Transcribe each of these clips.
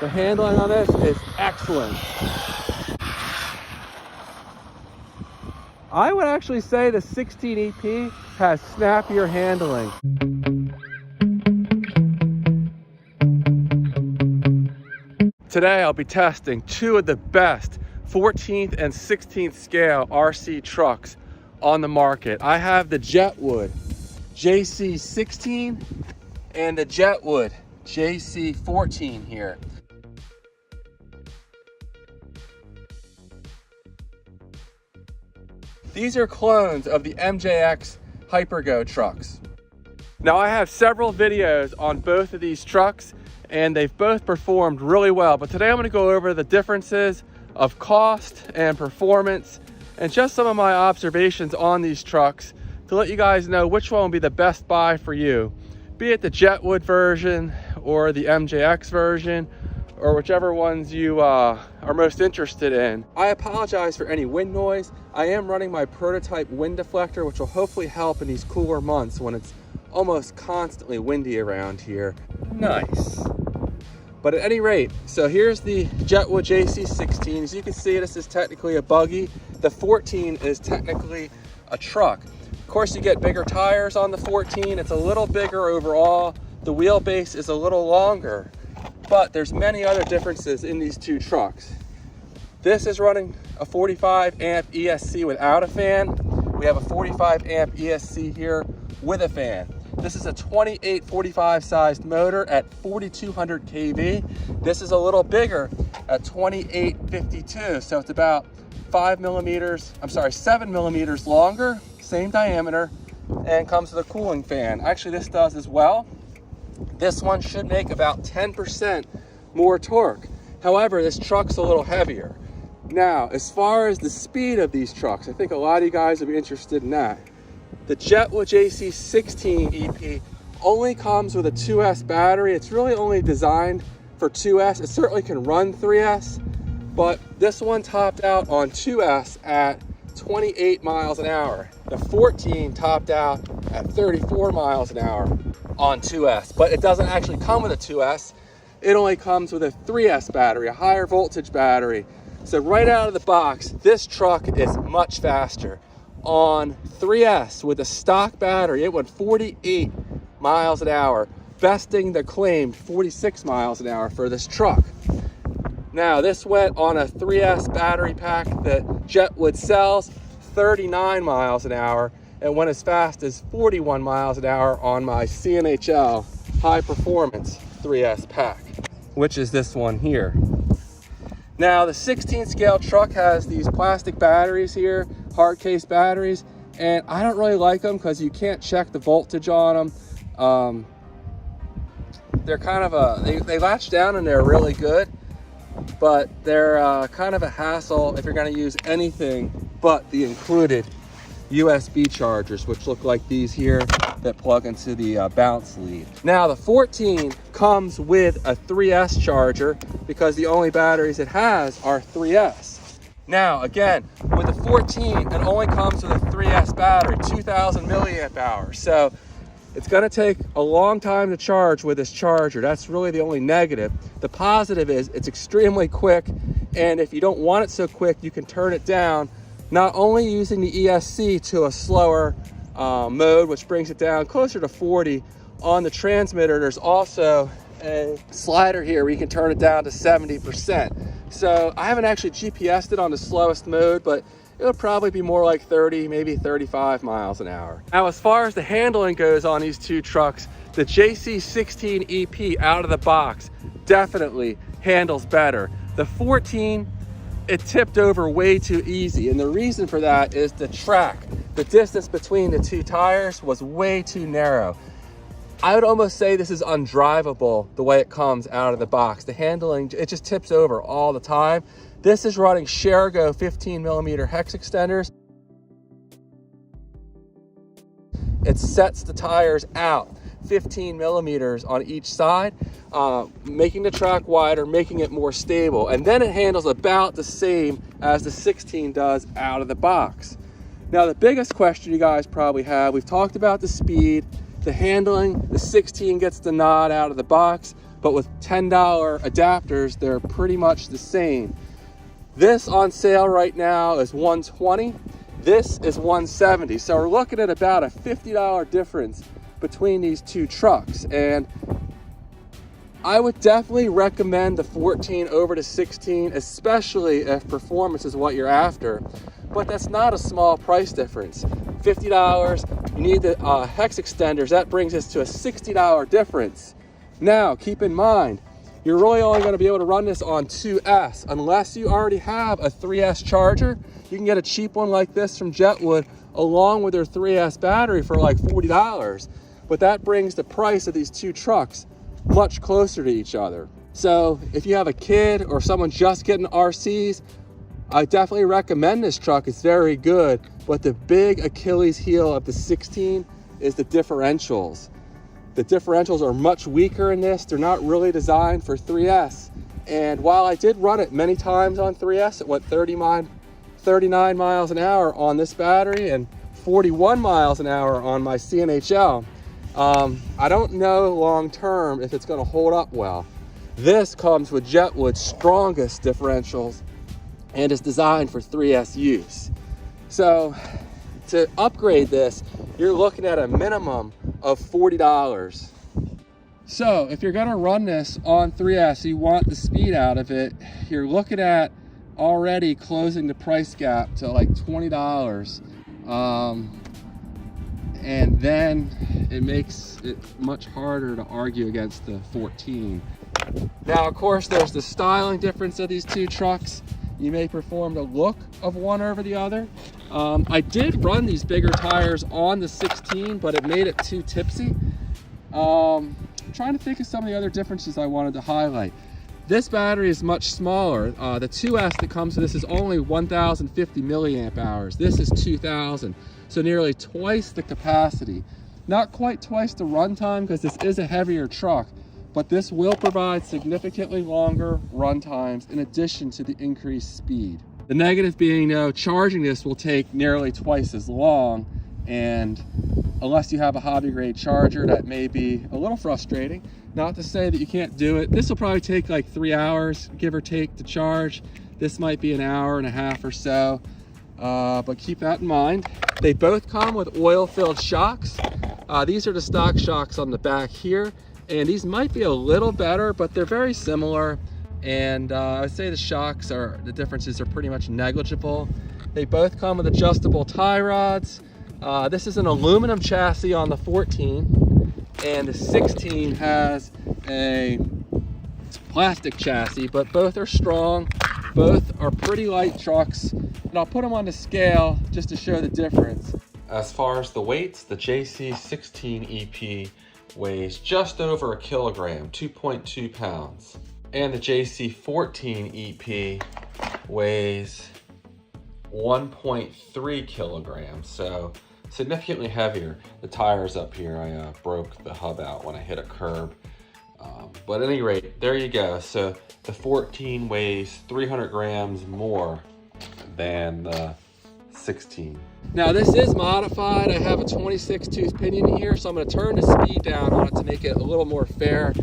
The handling on this is excellent. I would actually say the 16EP has snappier handling. Today I'll be testing two of the best 14th and 16th scale RC trucks on the market. I have the Jetwood JC16 and the Jetwood JC14 here. These are clones of the MJX Hypergo trucks. Now I have several videos on both of these trucks and they've both performed really well, but today I'm going to go over the differences of cost and performance and just some of my observations on these trucks to let you guys know which one will be the best buy for you, be it the Jetwood version or the MJX version, or whichever ones you are most interested in. I apologize for any wind noise. I am running my prototype wind deflector, which will hopefully help in these cooler months when it's almost constantly windy around here. Nice. But at any rate, so here's the Jetwood JC16. As you can see, this is technically a buggy. The 14 is technically a truck. Of course, you get bigger tires on the 14. It's a little bigger overall. The wheelbase is a little longer. But there's many other differences in these two trucks. This is running a 45 amp ESC without a fan. We have a 45 amp ESC here with a fan. This is a 2845 sized motor at 4200 kV. This is a little bigger at 2852. So it's about 7 millimeters longer, same diameter, and comes with a cooling fan. Actually, this does as well. This one should make about 10% more torque. However, this truck's a little heavier. Now, as far as the speed of these trucks, I think a lot of you guys will be interested in that. The Jetwood JC16EP only comes with a 2S battery. It's really only designed for 2S. It certainly can run 3S, but this one topped out on 2S at 28 miles an hour. The 14 topped out at 34 miles an hour on 2S, but it doesn't actually come with a 2S. It only comes with a 3S battery, a higher voltage battery. So right out of the box, this truck is much faster. On 3S with a stock battery, it went 48 miles an hour, besting the claimed 46 miles an hour for this truck. Now this went on a 3S battery pack that Jetwood sells, 39 miles an hour, and went as fast as 41 miles an hour on my CNHL high performance 3S pack, which is this one here. Now the 16 scale truck has these plastic batteries here, hard case batteries, and I don't really like them because you can't check the voltage on them. They're kind of they latch down and they're really good, but they're kind of a hassle if you're going to use anything but the included USB chargers, which look like these here that plug into the bounce lead. Now the 14 comes with a 3S charger because the only batteries it has are 3S. Now again, with the 14, it only comes with a 3S battery, 2000 milliamp hours. So it's going to take a long time to charge with this charger. That's really the only negative. The positive is it's extremely quick, and if you don't want it so quick, you can turn it down, not only using the ESC to a slower mode, which brings it down closer to 40. On the transmitter, there's also a slider here where you can turn it down to 70%. So I haven't actually GPS'd it on the slowest mode, but it'll probably be more like 30, maybe 35 miles an hour. Now, as far as the handling goes on these two trucks, the JC16EP out of the box definitely handles better. The 14, it tipped over way too easy, and the reason for that is the track. The distance between the two tires was way too narrow. I would almost say this is undrivable the way it comes out of the box. The handling, it just tips over all the time. This is running Shergo 15 millimeter hex extenders. It sets the tires out 15 millimeters on each side, making the track wider, making it more stable. And then it handles about the same as the 16 does out of the box. Now, the biggest question you guys probably have, we've talked about the speed, the handling. The 16 gets the nod out of the box. but with $10 adapters, they're pretty much the same. This on sale right now is $120. This is $170. So we're looking at about a $50 difference between these two trucks. And I would definitely recommend the 14 over the 16, especially if performance is what you're after. But that's not a small price difference. $50, you need the hex extenders. That brings us to a $60 difference. Now, keep in mind, you're really only going to be able to run this on 2S. Unless you already have a 3S charger, you can get a cheap one like this from Jetwood along with their 3S battery for like $40. But that brings the price of these two trucks much closer to each other. So if you have a kid or someone just getting RCs, I definitely recommend this truck. It's very good. But the big Achilles heel of the 16 is the differentials. The differentials are much weaker in this. They're not really designed for 3S. And while I did run it many times on 3S, it went 39 miles an hour on this battery and 41 miles an hour on my CNHL. I don't know long term if it's going to hold up well. This comes with Jetwood's strongest differentials and is designed for 3S use. So to upgrade this, you're looking at a minimum of $40. So if you're gonna run this on 3S, you want the speed out of it, you're looking at already closing the price gap to like $20. And then it makes it much harder to argue against the 14. Now, of course, there's the styling difference of these two trucks. You may perform the look of one over the other. I did run these bigger tires on the 16, but it made it too tipsy. I'm trying to think of some of the other differences I wanted to highlight. This battery is much smaller. The 2S that comes with this is only 1,050 milliamp hours. This is 2,000, so nearly twice the capacity. Not quite twice the runtime because this is a heavier truck, but this will provide significantly longer run times in addition to the increased speed. The negative being, though, charging this will take nearly twice as long, and unless you have a hobby grade charger, that may be a little frustrating. Not to say that you can't do it. This will probably take like 3 hours, give or take, to charge. This might be an hour and a half or so, but keep that in mind. They both come with oil-filled shocks. These are the stock shocks on the back here, and these might be a little better, but they're very similar. And I would say the differences are pretty much negligible. They both come with adjustable tie rods. This is an aluminum chassis on the 14, and the 16 has a plastic chassis, but both are strong. Both are pretty light trucks, and I'll put them on the scale just to show the difference. As far as the weights, the JC16EP weighs just over 1 kilogram, 2.2 pounds. And the JC14EP weighs 1.3 kilograms, so significantly heavier. The tires up here, I broke the hub out when I hit a curb. But at any rate, there you go. So the 14 weighs 300 grams more than the 16. Now this is modified. I have a 26 tooth pinion here, so I'm going to turn the speed down on it to make it a little more fair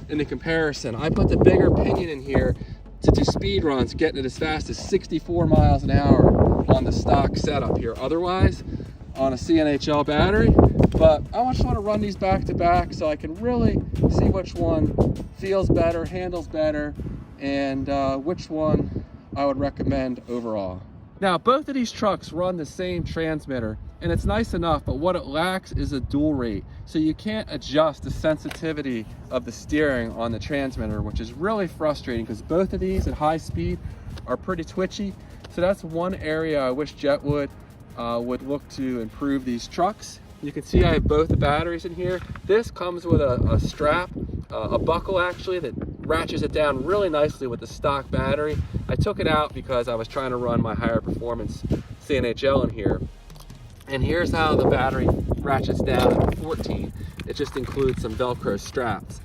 in the comparison. I put the bigger pinion in here to do speed runs, getting it as fast as 64 miles an hour on the stock setup here. Otherwise, on a CNHL battery. But I just want to run these back to back so I can really see which one feels better, handles better, and which one I would recommend overall. Now, both of these trucks run the same transmitter, and it's nice enough, but what it lacks is a dual rate. So you can't adjust the sensitivity of the steering on the transmitter, which is really frustrating because both of these at high speed are pretty twitchy. So that's one area I wish Jetwood would look to improve these trucks. You can see I have both the batteries in here. This comes with a strap, a buckle actually, that ratchets it down really nicely with the stock battery. I took it out because I was trying to run my higher performance CNHL in here. And here's how the battery ratchets down at the 14. It just includes some Velcro straps.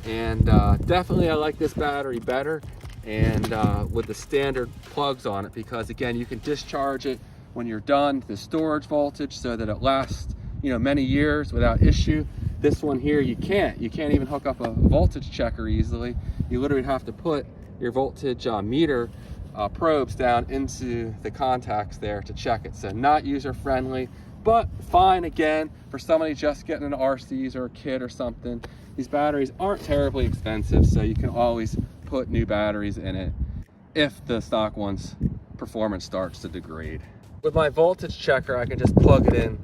And definitely I like this battery better, and with the standard plugs on it, because again, you can discharge it when you're done, the storage voltage, so that it lasts, you know, many years without issue. This one here, you can't even hook up a voltage checker easily. You literally have to put your voltage meter probes down into the contacts there to check it. So not user friendly, but fine again for somebody just getting into RCs or a kid or something. These batteries aren't terribly expensive, so you can always put new batteries in it if the stock one's performance starts to degrade. With my voltage checker, I can just plug it in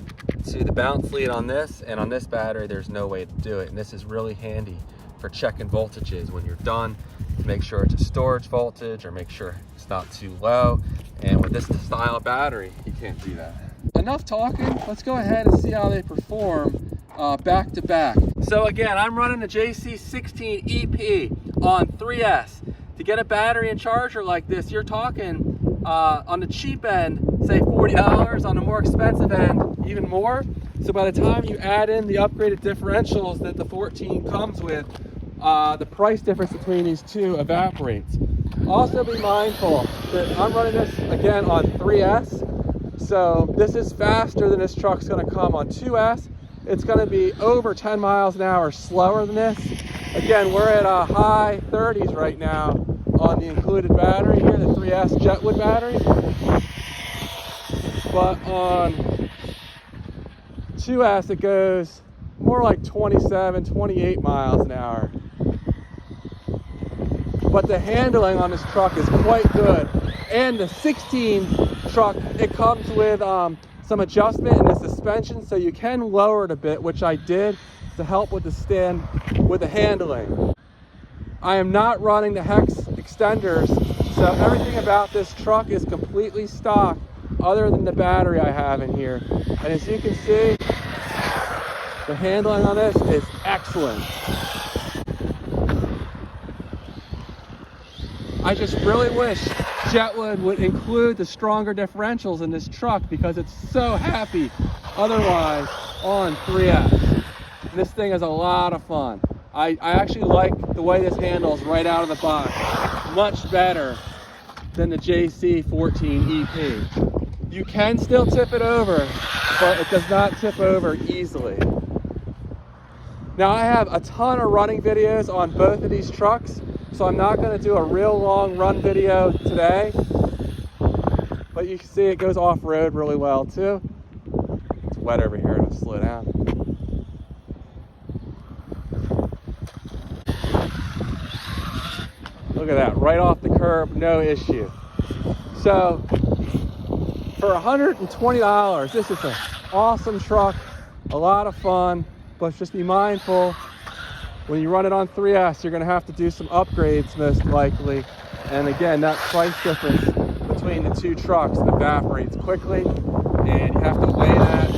to the bounce lead on this, and on this battery there's no way to do it. And this is really handy for checking voltages when you're done, to make sure it's a storage voltage or make sure it's not too low. And with this style of battery, you can't do that. Enough talking, let's go ahead and see how they perform back to back. So again, I'm running the JC16EP on 3S. To get a battery and charger like this, you're talking on the cheap end, say $40, on the more expensive end, even more. So by the time you add in the upgraded differentials that the 14 comes with, the price difference between these two evaporates. Also be mindful that I'm running this again on 3S. So this is faster than this truck's gonna come on 2S. It's gonna be over 10 miles an hour slower than this. Again, we're at high 30s right now on the included battery here, the 3S Jetwood battery. But on 2S, it goes more like 27, 28 miles an hour. But the handling on this truck is quite good. And the 16 truck, it comes with some adjustment in the suspension, so you can lower it a bit, which I did to help with the handling. I am not running the hex extenders, so everything about this truck is completely stock other than the battery I have in here. And as you can see, the handling on this is excellent. I just really wish Jetwood would include the stronger differentials in this truck because it's so happy otherwise on 3S. And this thing is a lot of fun. I actually like the way this handles right out of the box. Much better than the JC14EP. You can still tip it over, but it does not tip over easily. Now I have a ton of running videos on both of these trucks, so I'm not going to do a real long run video today. But you can see it goes off-road really well too. It's wet over here, I'll slow down. Look at that, right off the curb, no issue. So for $120, this is an awesome truck, a lot of fun, but just be mindful when you run it on 3S, you're gonna have to do some upgrades most likely. And again, that price difference between the two trucks evaporates quickly, and you have to weigh that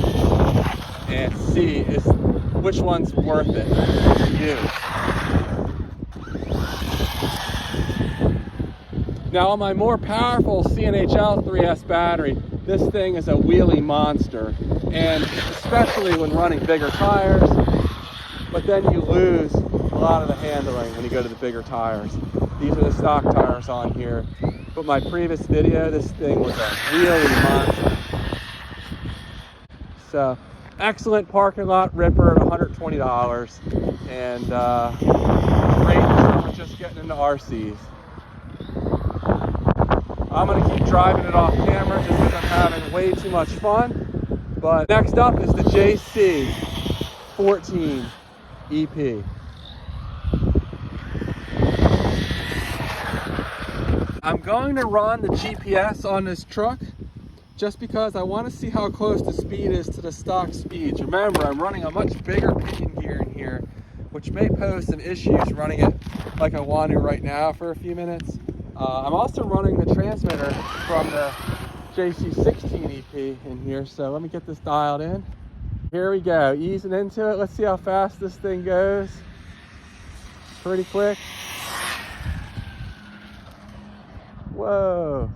and see which one's worth it to you. Now on my more powerful CNHL 3S battery, this thing is a wheelie monster, and especially when running bigger tires, but then you lose a lot of the handling when you go to the bigger tires. These are the stock tires on here, but my previous video, this thing was a wheelie monster. So, excellent parking lot ripper at $120, and great for someone just getting into RCs. I'm going to keep driving it off camera just because I'm having way too much fun. But next up is the JC14EP. I'm going to run the GPS on this truck just because I want to see how close the speed is to the stock speeds. Remember, I'm running a much bigger pinion gear in here, which may pose some issues running it like I want to right now for a few minutes. I'm also running the transmitter from the JC16EP in here, so let me get this dialed in. Here we go, easing into it. Let's see how fast this thing goes. Pretty quick. Whoa.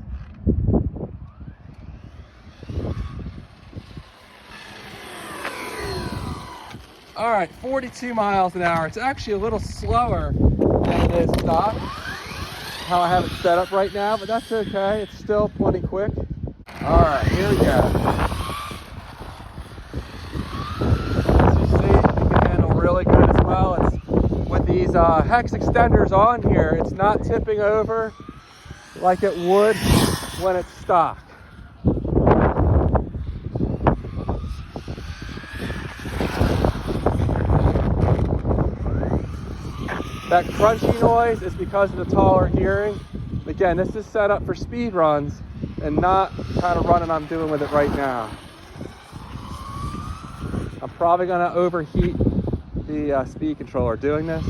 All right, 42 miles an hour. It's actually a little slower than it is stock, how I have it set up right now, but that's okay. It's still plenty quick. All right, here we go. As you see, you can handle hex extenders on here, it's not tipping over like it would when it's stock. That crunchy noise is because of the taller gearing. Again, this is set up for speed runs and not kind of running I'm doing with it right now. I'm probably going to overheat the speed controller doing this.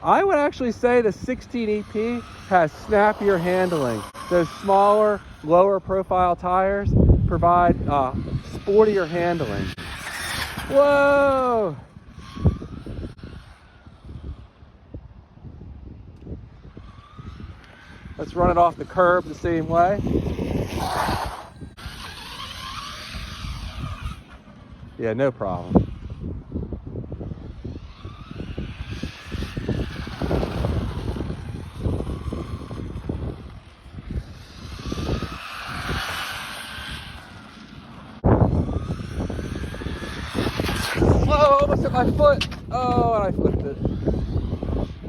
I would actually say the 16EP has snappier handling. Those smaller, lower profile tires provide sportier handling. Whoa! Let's run it off the curb the same way. Yeah, no problem. Whoa, almost hit my foot. Oh, and I flipped it.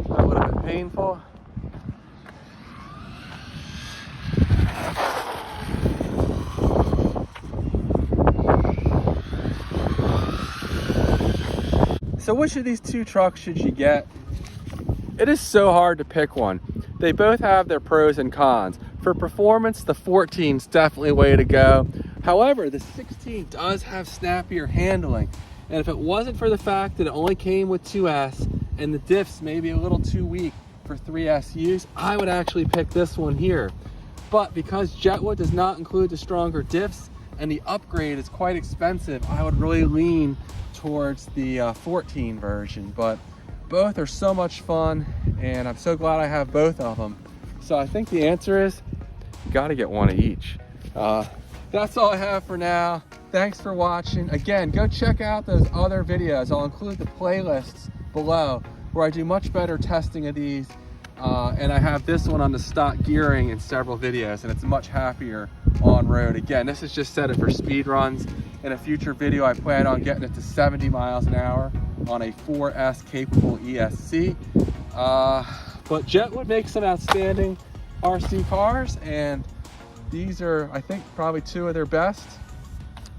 That would have been painful. So which of these two trucks should you get? It is so hard to pick one. They both have their pros and cons. For performance, the 14 is definitely a way to go. However, the 16 does have snappier handling. And if it wasn't for the fact that it only came with 2S and the diffs may be a little too weak for 3S use, I would actually pick this one here. But because Jetwood does not include the stronger diffs and the upgrade is quite expensive, I would really lean towards the 14 version. But both are so much fun and I'm so glad I have both of them. So I think the answer is you got to get one of each. That's all I have for now. Thanks for watching. Again, go check out those other videos. I'll include the playlists below where I do much better testing of these. And I have this one on the stock gearing in several videos and it's much happier on road. Again, this is just set it for speed runs. In a future video, I plan on getting it to 70 miles an hour on a 4S capable ESC. But Jetwood makes some outstanding RC cars and these are, I think, probably two of their best.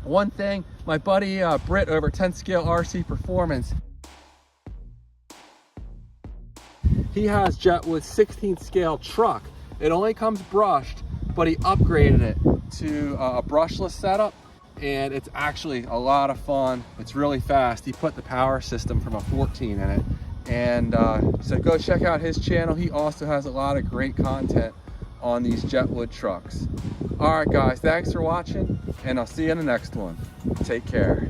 One thing, my buddy Britt over 10 Scale RC Performance, he has Jetwood's 16 scale truck. It only comes brushed, but he upgraded it to a brushless setup and it's actually a lot of fun. It's really fast. He put the power system from a 14 in it. And so go check out his channel. He also has a lot of great content on these Jetwood trucks. All right, guys, thanks for watching, and I'll see you in the next one. Take care.